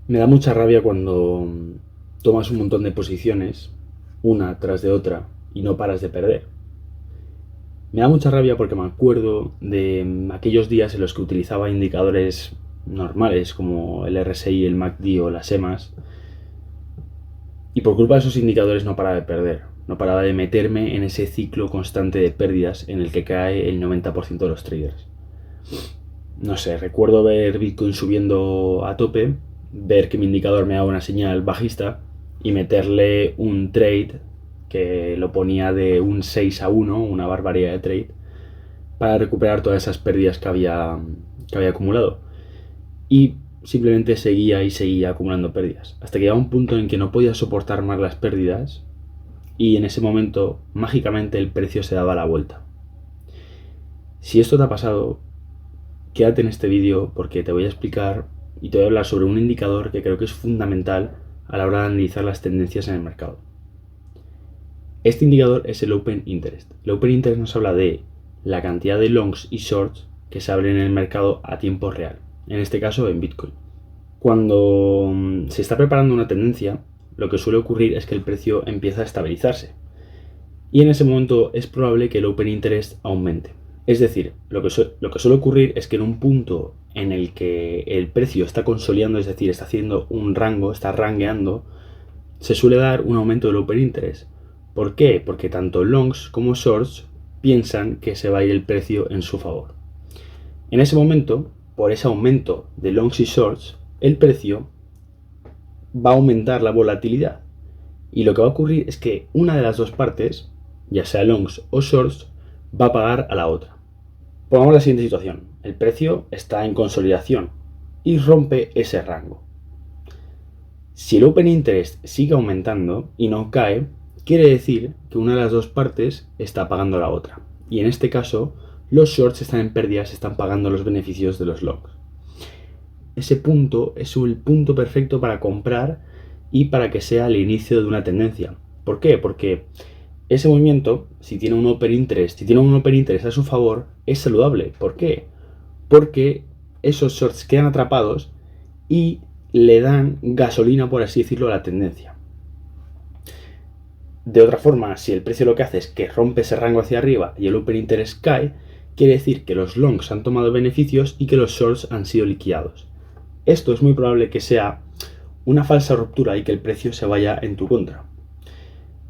Me da mucha rabia cuando tomas un montón de posiciones, una tras de otra, y no paras de perder. Me da mucha rabia porque me acuerdo de aquellos días en los que utilizaba indicadores normales como el RSI, el MACD o las EMAs, y por culpa de esos indicadores no paraba de perder. No paraba de meterme en ese ciclo constante de pérdidas en el que cae el 90% de los traders. No sé, recuerdo ver Bitcoin subiendo a tope, ver que mi indicador me daba una señal bajista y meterle un trade que lo ponía de un 6-1, una barbaridad de trade, para recuperar todas esas pérdidas que había acumulado. Y simplemente seguía y seguía acumulando pérdidas, hasta que llegaba un punto en que no podía soportar más las pérdidas y en ese momento, mágicamente, el precio se daba la vuelta. Si esto te ha pasado, quédate en este vídeo porque te voy a explicar y te voy a hablar sobre un indicador que creo que es fundamental a la hora de analizar las tendencias en el mercado. Este indicador es el Open Interest. El Open Interest nos habla de la cantidad de longs y shorts que se abren en el mercado a tiempo real, en este caso en Bitcoin. Cuando se está preparando una tendencia, lo que suele ocurrir es que el precio empieza a estabilizarse y en ese momento es probable que el Open Interest aumente. Es decir, lo que suele ocurrir es que en un punto en el que el precio está consolidando, es decir, está haciendo un rango, está rangueando, se suele dar un aumento del Open Interest. ¿Por qué? Porque tanto longs como shorts piensan que se va a ir el precio en su favor. En ese momento, por ese aumento de longs y shorts, el precio va a aumentar la volatilidad. Y lo que va a ocurrir es que una de las dos partes, ya sea longs o shorts, va a pagar a la otra. Pongamos la siguiente situación. El precio está en consolidación y rompe ese rango. Si el Open Interest sigue aumentando y no cae, quiere decir que una de las dos partes está pagando a la otra. Y en este caso, los shorts están en pérdidas, están pagando los beneficios de los longs. Ese punto es el punto perfecto para comprar y para que sea el inicio de una tendencia. ¿Por qué? Porque ese movimiento, si tiene un Open Interest a su favor, es saludable. ¿Por qué? Porque esos shorts quedan atrapados y le dan gasolina, por así decirlo, a la tendencia. De otra forma, si el precio lo que hace es que rompe ese rango hacia arriba y el Open Interest cae, quiere decir que los longs han tomado beneficios y que los shorts han sido liquidados. Esto es muy probable que sea una falsa ruptura y que el precio se vaya en tu contra.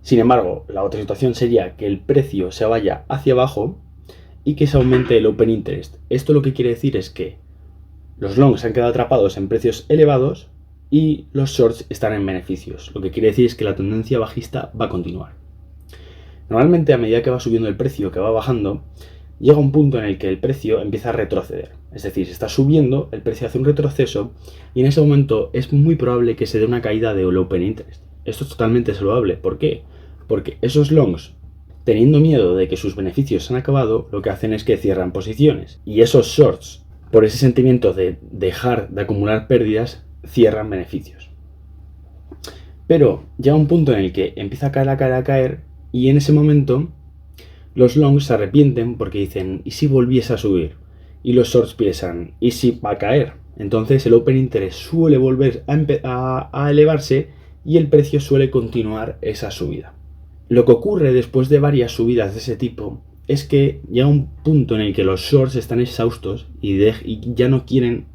Sin embargo, la otra situación sería que el precio se vaya hacia abajo y que se aumente el Open Interest. Esto lo que quiere decir es que los longs han quedado atrapados en precios elevados y los shorts están en beneficios. Lo que quiere decir es que la tendencia bajista va a continuar. Normalmente, a medida que va subiendo el precio, que va bajando, llega un punto en el que el precio empieza a retroceder. Es decir, si está subiendo, el precio hace un retroceso y en ese momento es muy probable que se dé una caída del Open Interest. Esto es totalmente saludable. ¿Por qué? Porque esos longs, teniendo miedo de que sus beneficios se han acabado, lo que hacen es que cierran posiciones. Y esos shorts, por ese sentimiento de dejar de acumular pérdidas, cierran beneficios. Pero llega un punto en el que empieza a caer, y en ese momento los longs se arrepienten porque dicen, ¿y si volviese a subir? Y los shorts piensan, ¿y si va a caer? Entonces el Open Interest suele volver a elevarse y el precio suele continuar esa subida. Lo que ocurre después de varias subidas de ese tipo es que llega un punto en el que los shorts están exhaustos y ya no quieren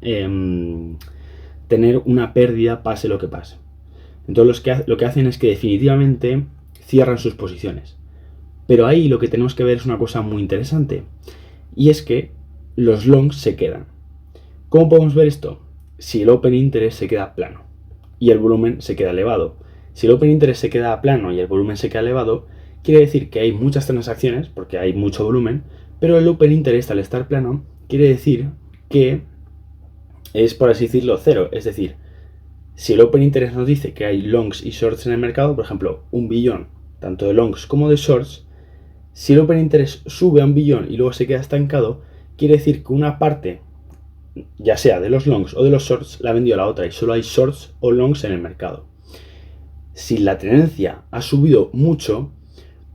tener una pérdida pase lo que pase. Entonces lo que hacen es que definitivamente cierran sus posiciones. Pero ahí lo que tenemos que ver es una cosa muy interesante, y es que los longs se quedan. ¿Cómo podemos ver esto? Si el Open Interest se queda plano y el volumen se queda elevado. Si el Open Interest se queda plano y el volumen se queda elevado, quiere decir que hay muchas transacciones porque hay mucho volumen, pero el Open Interest, al estar plano, quiere decir que es, por así decirlo, cero. Es decir, si el Open Interest nos dice que hay longs y shorts en el mercado, por ejemplo, 1 billón, tanto de longs como de shorts, si el Open Interest sube a 1 billón y luego se queda estancado, quiere decir que una parte, ya sea de los longs o de los shorts, la ha vendido a la otra y solo hay shorts o longs en el mercado. Si la tendencia ha subido mucho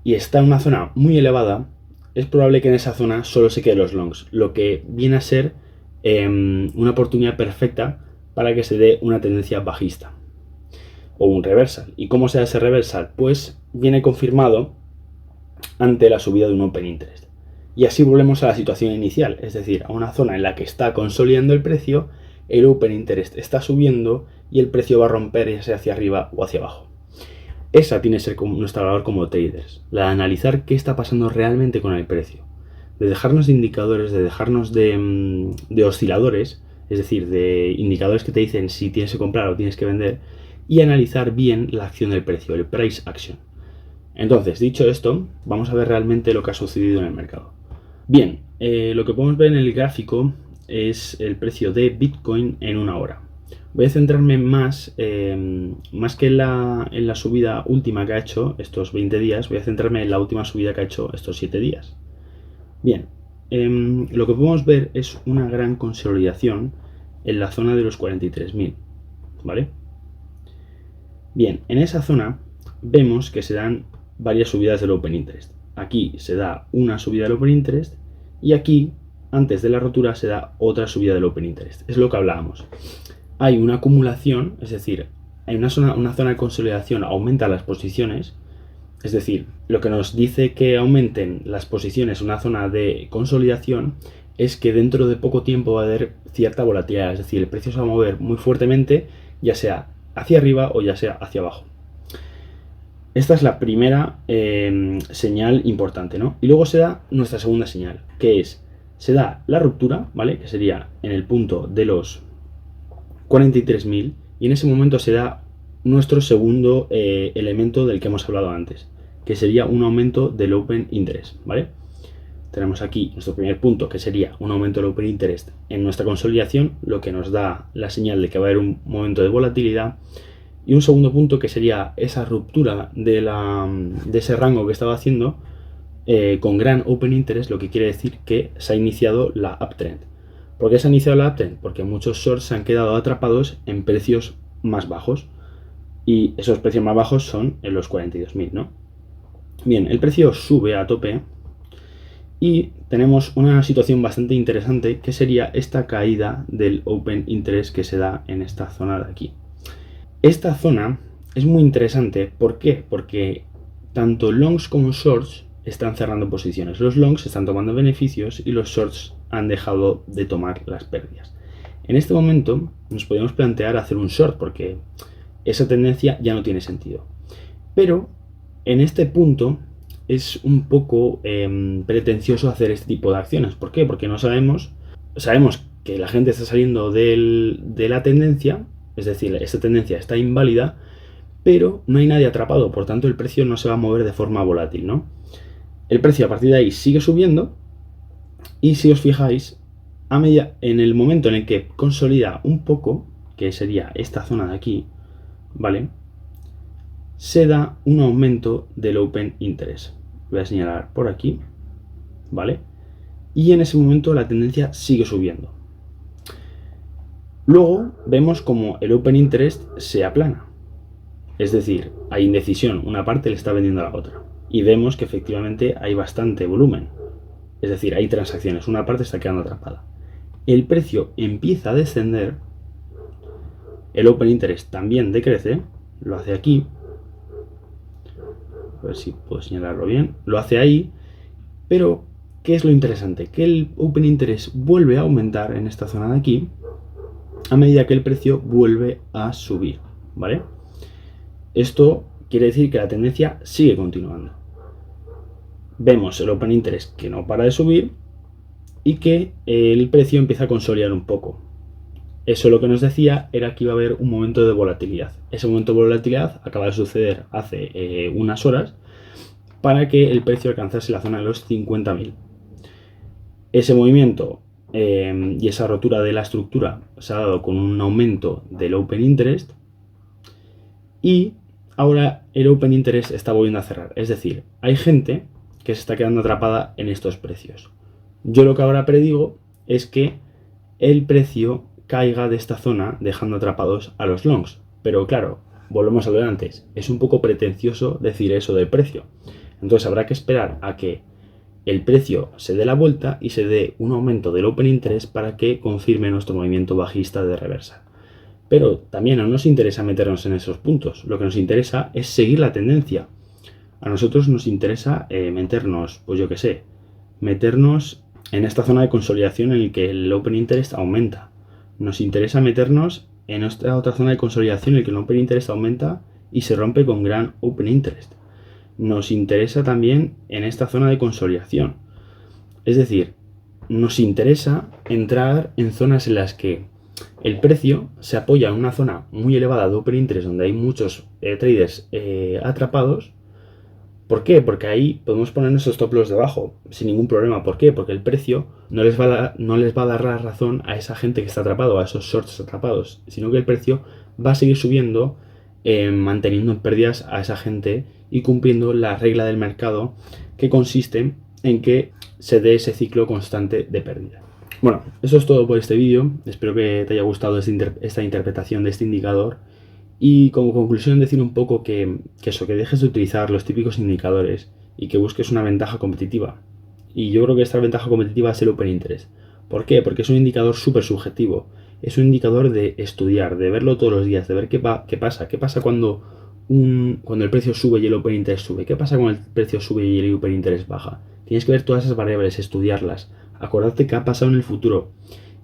y está en una zona muy elevada, es probable que en esa zona solo se queden los longs, lo que viene a ser una oportunidad perfecta para que se dé una tendencia bajista o un reversal. ¿Y cómo se da ese reversal? Pues viene confirmado ante la subida de un Open Interest. Y así volvemos a la situación inicial, es decir, a una zona en la que está consolidando el precio, el Open Interest está subiendo y el precio va a romper ya sea hacia arriba o hacia abajo. Esa tiene que ser nuestra labor como traders, la de analizar qué está pasando realmente con el precio, de dejarnos de indicadores, de dejarnos de osciladores, es decir, de indicadores que te dicen si tienes que comprar o tienes que vender, y analizar bien la acción del precio, el price action. Entonces, dicho esto, vamos a ver realmente lo que ha sucedido en el mercado. Bien, lo que podemos ver en el gráfico es el precio de Bitcoin en una hora. Voy a centrarme más que en la subida última que ha hecho estos 20 días, voy a centrarme en la última subida que ha hecho estos 7 días. Bien, lo que podemos ver es una gran consolidación en la zona de los 43.000, ¿vale? Bien, en esa zona vemos que se dan varias subidas del Open Interest. Aquí se da una subida del Open Interest y aquí, antes de la rotura, se da otra subida del Open Interest. Es lo que hablábamos. Hay una acumulación, es decir, hay una zona de consolidación, aumenta las posiciones, es decir, lo que nos dice que aumenten las posiciones en una zona de consolidación es que dentro de poco tiempo va a haber cierta volatilidad, es decir, el precio se va a mover muy fuertemente, ya sea hacia arriba o ya sea hacia abajo. Esta es la primera señal importante, ¿no? Y luego se da nuestra segunda señal, que es, se da la ruptura, ¿vale? Que sería en el punto de los 43.000 y en ese momento se da nuestro segundo elemento del que hemos hablado antes, que sería un aumento del Open Interest, ¿vale? Tenemos aquí nuestro primer punto, que sería un aumento del Open Interest en nuestra consolidación, lo que nos da la señal de que va a haber un momento de volatilidad. Y un segundo punto, que sería esa ruptura de ese rango que estaba haciendo con gran Open Interest, lo que quiere decir que se ha iniciado la uptrend. ¿Por qué se ha iniciado la uptrend? Porque muchos shorts se han quedado atrapados en precios más bajos. Y esos precios más bajos son en los 42.000, ¿no? Bien, el precio sube a tope y tenemos una situación bastante interesante, que sería esta caída del Open Interest que se da en esta zona de aquí. Esta zona es muy interesante, ¿por qué? Porque tanto longs como shorts están cerrando posiciones. Los longs están tomando beneficios y los shorts han dejado de tomar las pérdidas. En este momento nos podemos plantear hacer un short porque esa tendencia ya no tiene sentido. Pero en este punto es un poco pretencioso hacer este tipo de acciones. ¿Por qué? Porque no sabemos que la gente está saliendo de la tendencia. Es decir, esta tendencia está inválida, pero no hay nadie atrapado, por tanto el precio no se va a mover de forma volátil, ¿no? El precio a partir de ahí sigue subiendo y si os fijáis, en el momento en el que consolida un poco, que sería esta zona de aquí, ¿vale? Se da un aumento del Open Interest. Voy a señalar por aquí, ¿vale? Y en ese momento la tendencia sigue subiendo. Luego vemos como el Open Interest se aplana. Es decir, hay indecisión, una parte le está vendiendo a la otra. Y vemos que efectivamente hay bastante volumen. Es decir, hay transacciones, una parte está quedando atrapada. El precio empieza a descender, el Open Interest también decrece, lo hace aquí. A ver si puedo señalarlo bien. Lo hace ahí, pero ¿qué es lo interesante? Que el Open Interest vuelve a aumentar en esta zona de aquí, a medida que el precio vuelve a subir, ¿vale? Esto quiere decir que la tendencia sigue continuando. Vemos el Open Interest que no para de subir y que el precio empieza a consolidar un poco. Eso lo que nos decía era que iba a haber un momento de volatilidad. Ese momento de volatilidad acaba de suceder hace unas horas para que el precio alcanzase la zona de los 50.000. Ese movimiento y esa rotura de la estructura se ha dado con un aumento del Open Interest y ahora el Open Interest está volviendo a cerrar. Es decir, hay gente que se está quedando atrapada en estos precios. Yo lo que ahora predigo es que el precio caiga de esta zona dejando atrapados a los longs. Pero claro, volvemos a lo de antes, es un poco pretencioso decir eso del precio. Entonces habrá que esperar a que el precio se dé la vuelta y se dé un aumento del Open Interest para que confirme nuestro movimiento bajista de reversa. Pero también no nos interesa meternos en esos puntos. Lo que nos interesa es seguir la tendencia. A nosotros nos interesa meternos, pues yo qué sé, meternos en esta zona de consolidación en la que el Open Interest aumenta. Nos interesa meternos en esta otra zona de consolidación en la que el Open Interest aumenta y se rompe con gran Open Interest. Nos interesa también en esta zona de consolidación. Es decir, nos interesa entrar en zonas en las que el precio se apoya en una zona muy elevada de Open Interest donde hay muchos traders atrapados. ¿Por qué? Porque ahí podemos poner nuestros stop loss debajo sin ningún problema. ¿Por qué? Porque el precio no les va a dar la razón a esa gente que está atrapado, a esos shorts atrapados, sino que el precio va a seguir subiendo, manteniendo en pérdidas a esa gente y cumpliendo la regla del mercado, que consiste en que se dé ese ciclo constante de pérdida. Bueno, eso es todo por este vídeo. Espero que te haya gustado esta interpretación de este indicador. Y como conclusión decir un poco que dejes de utilizar los típicos indicadores y que busques una ventaja competitiva. Y yo creo que esta ventaja competitiva es el Open Interest. ¿Por qué? Porque es un indicador súper subjetivo. Es un indicador de estudiar, de verlo todos los días, de ver qué pasa. ¿Qué pasa cuando el precio sube y el Open Interest sube? ¿Qué pasa cuando el precio sube y el Open Interest baja? Tienes que ver todas esas variables, estudiarlas, acordarte qué ha pasado en el futuro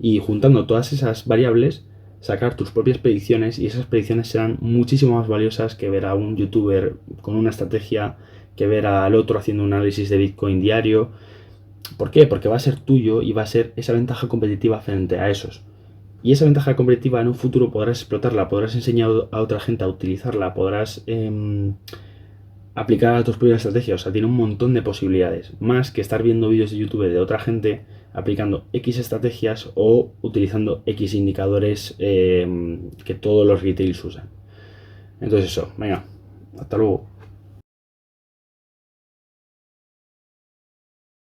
y juntando todas esas variables sacar tus propias predicciones, y esas predicciones serán muchísimo más valiosas que ver a un youtuber con una estrategia, que ver al otro haciendo un análisis de Bitcoin diario. ¿Por qué? Porque va a ser tuyo y va a ser esa ventaja competitiva frente a esos. Y esa ventaja competitiva en un futuro podrás explotarla, podrás enseñar a otra gente a utilizarla, podrás aplicar a tus propias estrategias. O sea, tiene un montón de posibilidades, más que estar viendo vídeos de YouTube de otra gente aplicando X estrategias o utilizando X indicadores que todos los retails usan. Entonces eso, venga, hasta luego.